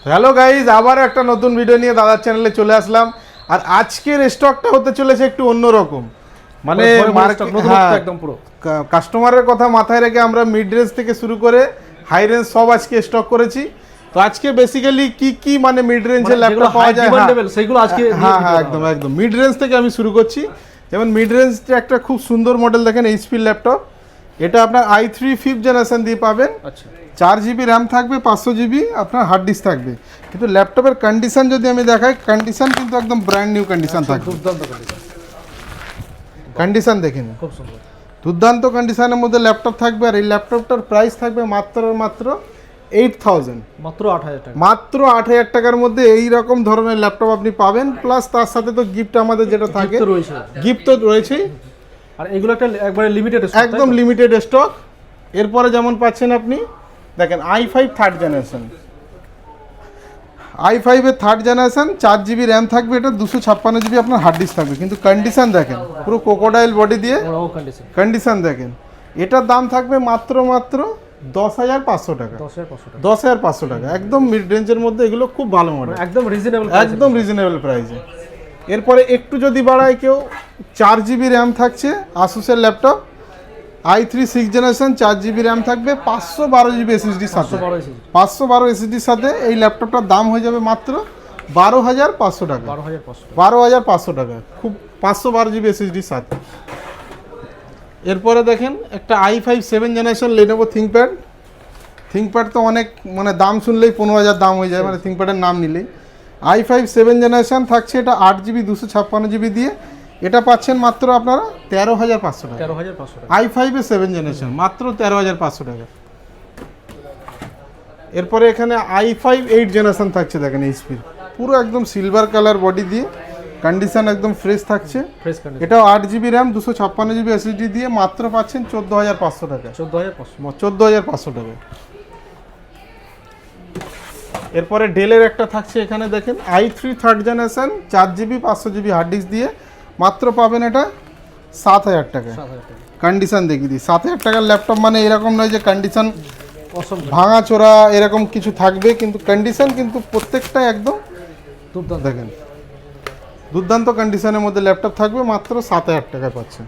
Hello guys, আবার একটা নতুন ভিডিও নিয়ে দাদার চ্যানেলে চলে আসলাম। আর আজকের স্টকটা হতে চলেছে একটু অন্যরকম, মানে একদম পুরো কাস্টমারের কথা মাথায় রেখে আমরা মিড রেঞ্জ থেকে শুরু করে হাই রেঞ্জ সব আজকে স্টক করেছি। তো আজকে বেসিক্যালি কি মানে মিড রেঞ্জের ল্যাপটপ পাওয়া যায় সেগুলো আজকে একদম মিড রেঞ্জ থেকে আমি শুরু করছি। যেমন মিড রেঞ্জটা একটা খুব সুন্দর মডেল দেখেন, এইচপি ল্যাপটপ। এটা আপনার i3 5th জেনারেশন দিয়ে পাবেন। আচ্ছা, 4 জিবি র্যাম থাকবে, 500 জিবি আপনার হার্ড ডিস্ক থাকবে। কিন্তু ল্যাপটপের কন্ডিশন যদি আমি দেখাই, কন্ডিশন কিন্তু একদম ব্র্যান্ড নিউ কন্ডিশন থাকবে। দুর্দান্ত কন্ডিশন, কন্ডিশন দেখেন, খুব সুন্দর দুর্দান্ত কন্ডিশনের মধ্যে ল্যাপটপ থাকবে। আর এই ল্যাপটপটার প্রাইস থাকবে মাত্র 8000, মাত্র 8000 টাকা। মাত্র 8000 টাকার মধ্যে এই রকম ধরনের ল্যাপটপ আপনি পাবেন। প্লাস তার সাথে তো গিফট আমাদের যেটা থাকে, গিফট তো রয়েছেই। আর এগুলো একটা একবারে লিমিটেড স্টক, একদম লিমিটেড স্টক। এরপরে যেমন পাচ্ছেন আপনি দেখেন i5 থার্ড জেনারেশন, i5 এর থার্ড জেনারেশন, 4 জিবি র্যাম থাকবে। এটা 256 জিবি আপনার হার্ড ডিস্ক থাকবে। কিন্তু কন্ডিশন দেখেন, পুরো ক্রোকোডাইল বডি দিয়ে কন্ডিশন দেখেন। এটার দাম থাকবে মাত্র 10,500 টাকা। 10,500 টাকা, একদম মিড রেঞ্জের মধ্যে। এগুলো খুব ভালো মডেল, একদম রিজনেবল প্রাইসে। এরপরে একটু যদি বাড়ায় কেউ, 4 জিবি র্যাম থাকছে আসুসের laptop, i3 6th generation, 4 GB RAM থাকবে, 512 জিবি এসএসডির সাথে। 512 এসএসডির সাথে এই ল্যাপটপটার দাম হয়ে যাবে মাত্র 12,500 টাকা। 12,500 টাকা, খুব 512 জিবি এসএসডির সাথে। এরপরে দেখেন একটা i5 7th generation Lenovo ThinkPad তো অনেক, মানে দাম শুনলেই 15,000 দাম হয়ে যায়, মানে থিঙ্কপ্যাডের নাম নিলেই। i5 7th জেনারেশন থাকছে, এটা 8 জিবি 256 জিবি দিয়ে। এটা পাচ্ছেন মাত্র আপনারা 13,500 টাকা। i5 এর 7th জেনারেশন মাত্র 13,500 টাকা। এরপরে এখানে i5 8th জেনারেশন থাকছে দেখেন, এইচপি, পুরো একদম সিলভার কালার বডি দিয়ে, কন্ডিশন একদম ফ্রেশ থাকছে। এটাও 8 জিবি র্যাম 256 জিবি এসএসডি দিয়ে মাত্র পাচ্ছেন 14,500 টাকা। 14,500 টাকা। এরপরে ডেলের একটা থাকছে এখানে দেখেন, i3 third generation, 4 GB 500 GB hard disk দিয়ে মাত্র পাবেন এটা 7,000 টাকা। কন্ডিশন দেখিয়ে দিই, 7,000 টাকার ল্যাপটপ মানে এরকম নয় যে কন্ডিশন ভাঙা চোরা এরকম কিছু থাকবে, কিন্তু কন্ডিশন কিন্তু প্রত্যেকটা একদম দেখেন দুর্দান্ত কন্ডিশনের মধ্যে ল্যাপটপ থাকবে, মাত্র 7,000 টাকায় পাচ্ছেন।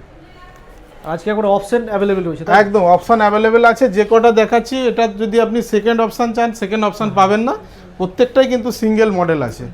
আজকে এখন অপশন অ্যাভেলেবেল রয়েছে, একদম অপশন অ্যাভেলেবেল আছে। যে কটা দেখাচ্ছি, এটা যদি আপনি সেকেন্ড অপশন চান, সেকেন্ড অপশন পাবেন না, প্রত্যেকটাই কিন্তু সিঙ্গেল মডেল আছে।